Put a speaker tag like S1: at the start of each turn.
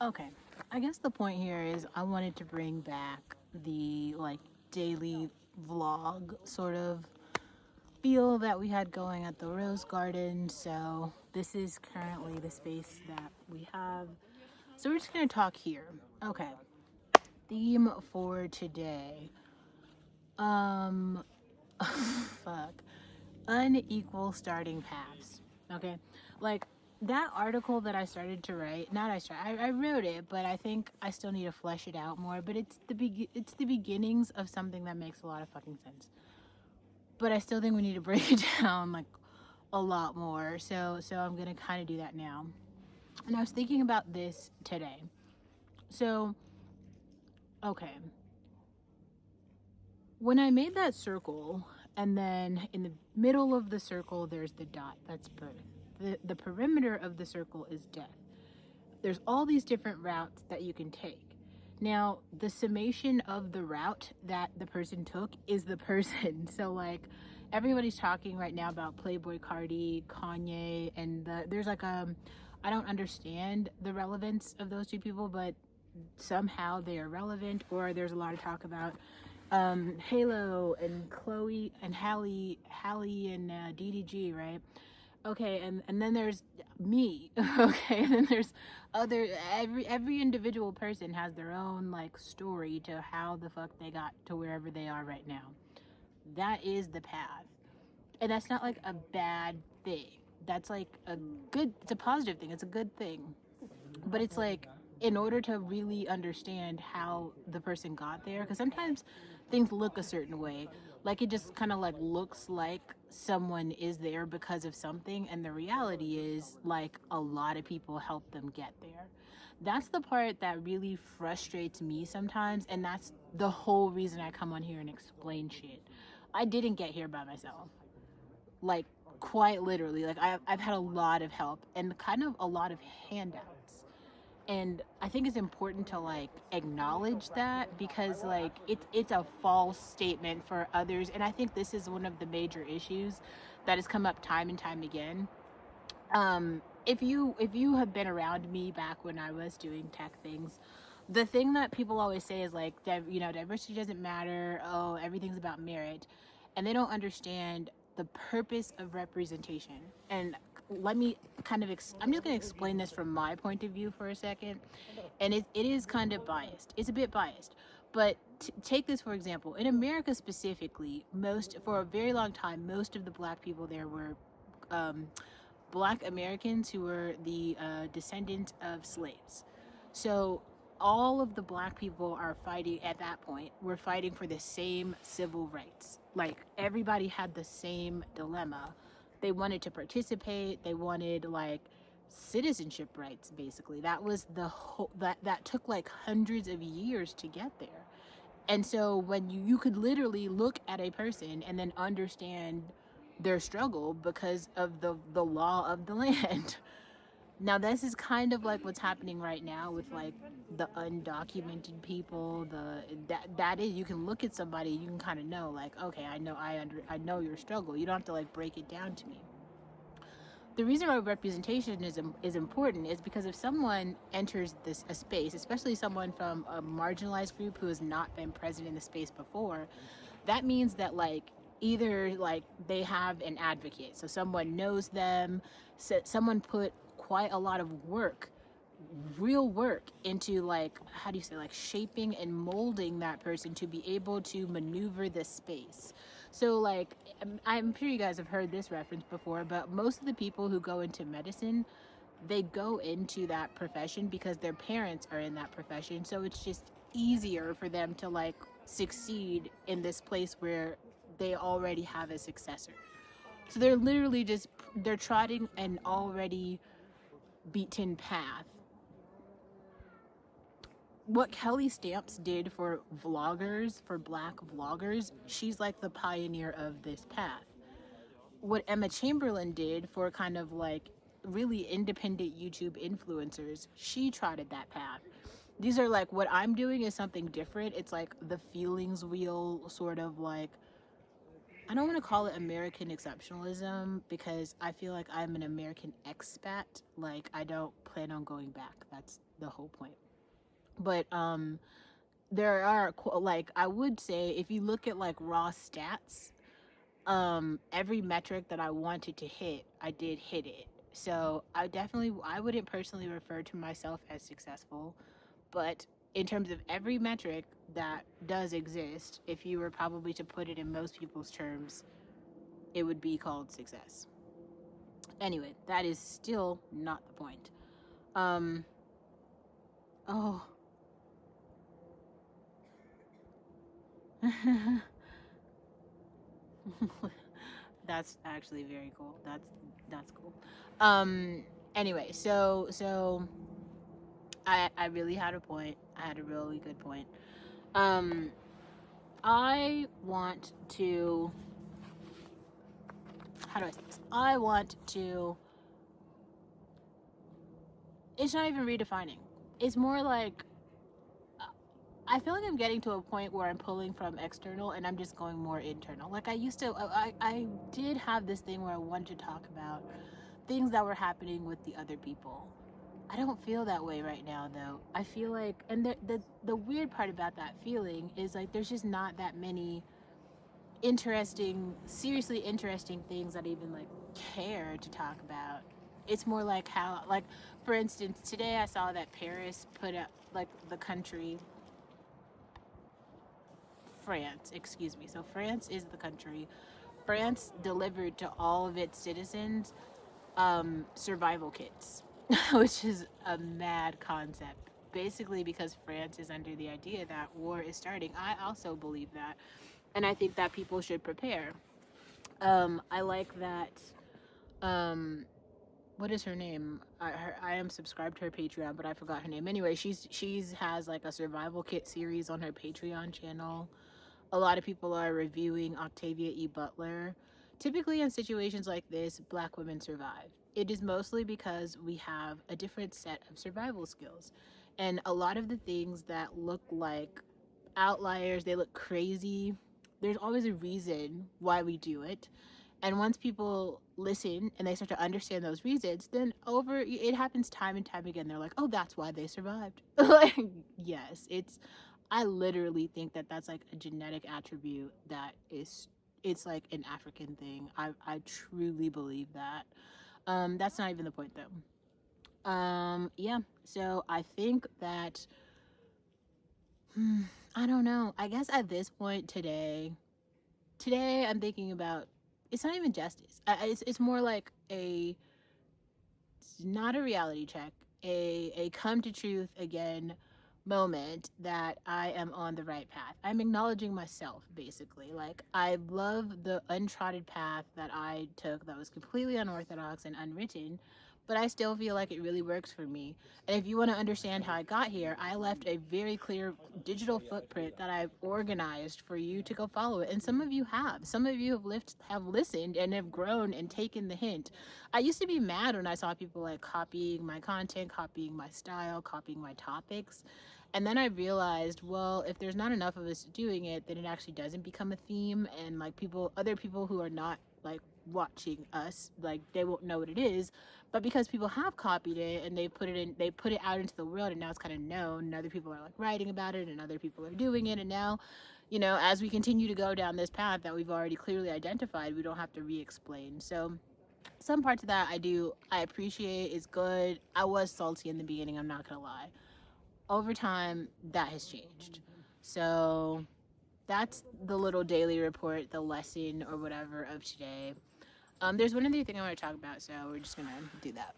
S1: Okay, I guess the point here is I wanted to bring back the like daily vlog sort of feel that we had going at the Rose Garden. So this is currently the space that we have. So we're just gonna talk here. Okay. Theme for today. Um fuck. Unequal starting paths. Okay. Like that article that I started to write, not I started, I wrote it, but I think I still need to flesh it out more. But it's the beginnings of something that makes a lot of fucking sense. But I still think we need to break it down like a lot more. So I'm gonna kind of do that now. And I was thinking about this today. So okay, when I made that circle, and then in the middle of the circle there's the dot. That's birth. The perimeter of the circle is death. There's all these different routes that you can take. Now, the summation of the route that the person took is the person. So, like, everybody's talking right now about Playboy Cardi, Kanye, and there's like I don't understand the relevance of those two people, but somehow they are relevant. Or there's a lot of talk about Halo and Chloe and Hallie and DDG, right? Okay, and then there's me. Okay, and then there's other every individual person has their own like story to how the fuck they got to wherever they are right now. That is the path. And that's not like a bad thing. That's like a good, it's a positive thing. It's a good thing. But it's like in order to really understand how the person got there, because sometimes things look a certain way, like it just kind of like looks like someone is there because of something, and the reality is like a lot of people help them get there. That's the part that really frustrates me sometimes, and that's the whole reason I come on here and explain shit. I didn't get here by myself, like quite literally. Like I've had a lot of help and kind of a lot of handouts, and I think it's important to like acknowledge that, because like it's a false statement for others. And I think this is one of the major issues that has come up time and time again. If you have been around me back when I was doing tech things, the thing that people always say is like, diversity doesn't matter, oh, everything's about merit, and they don't understand the purpose of representation. And let me kind of I'm just going to explain this from my point of view for a second. And it is kind of biased, it's a bit biased, but take this for example. In America specifically, most for a very long time, most of the black people there were black Americans who were the descendants of slaves. So all of the black people are fighting at that point. We're fighting for the same civil rights. Like everybody had the same dilemma. They wanted to participate. They wanted like citizenship rights. Basically, that was the whole. That took like hundreds of years to get there. And so when you could literally look at a person and then understand their struggle because of the law of the land. Now this is kind of like what's happening right now with like the undocumented people. That is, you can look at somebody, you can kind of know like, okay, I know your struggle. You don't have to like break it down to me. The reason why representation is important is because if someone enters a space, especially someone from a marginalized group who has not been present in the space before, that means that like either like they have an advocate, so someone knows them, so someone put quite a lot of work, real work into like, how do you say, like shaping and molding that person to be able to maneuver this space. So like I'm sure you guys have heard this reference before, but most of the people who go into medicine, they go into that profession because their parents are in that profession, so it's just easier for them to like succeed in this place where they already have a successor. So they're literally just, they're trotting an already beaten path. What Kelly Stamps did for vloggers, for black vloggers, she's like the pioneer of this path. What Emma Chamberlain did for kind of like really independent YouTube influencers, she trotted that path. These are like, what I'm doing is something different. It's like the feelings wheel, sort of like I don't want to call it American exceptionalism because I feel like I'm an American expat. Like, I don't plan on going back. That's the whole point. But there are, like, I would say if you look at like raw stats, every metric that I wanted to hit, I did hit it. So I wouldn't personally refer to myself as successful, but in terms of every metric that does exist, if you were probably to put it in most people's terms, it would be called success. Anyway, that is still not the point. Um, oh. That's actually very cool. That's cool. Anyway, so I really had a point. I had a really good point. Um I want to, how do I say this? I want to, it's not even redefining. It's more like I feel like I'm getting to a point where I'm pulling from external and I'm just going more internal. Like I did have this thing where I wanted to talk about things that were happening with the other people. I don't feel that way right now, though. I feel like, and the weird part about that feeling is like there's just not that many seriously interesting things that I even like care to talk about. It's more like how, like, for instance, today I saw that Paris put up, like, the country, France, excuse me. So France is the country. France delivered to all of its citizens survival kits, which is a mad concept. Basically, because France is under the idea that war is starting. I also believe that, and I think that people should prepare. I like that. What is her name? I am subscribed to her Patreon, but I forgot her name. Anyway, she's has like a survival kit series on her Patreon channel. A lot of people are reviewing Octavia E. Butler. Typically, in situations like this, Black women survive. It is mostly because we have a different set of survival skills. And a lot of the things that look like outliers, they look crazy, there's always a reason why we do it. And once people listen and they start to understand those reasons, then it happens time and time again. They're like, oh, that's why they survived. Like, yes, I literally think that that's like a genetic attribute that it's like an African thing. I truly believe that. That's not even the point though. Yeah. So I think that, I don't know. I guess at this point today I'm thinking about, it's not even justice. It's more like not a reality check, a come to truth again moment that I am on the right path. I'm acknowledging myself, basically. Like, I love the untrodden path that I took that was completely unorthodox and unwritten, but I still feel like it really works for me. And if you want to understand how I got here, I left a very clear digital footprint that I've organized for you to go follow it. And some of you have. Some of you have listened and have grown and taken the hint. I used to be mad when I saw people like copying my content, copying my style, copying my topics. And then I realized, well, if there's not enough of us doing it, then it actually doesn't become a theme. And like other people who are not like watching us, like, they won't know what it is. But because people have copied it and they put it out into the world, and now it's kind of known, and other people are like writing about it, and other people are doing it, and now, as we continue to go down this path that we've already clearly identified, we don't have to re-explain. So some parts of that I appreciate. It's good. I was salty in the beginning, I'm not gonna lie. Over time, that has changed. So that's the little daily report, the lesson or whatever of today. There's one other thing I want to talk about, so we're just gonna do that.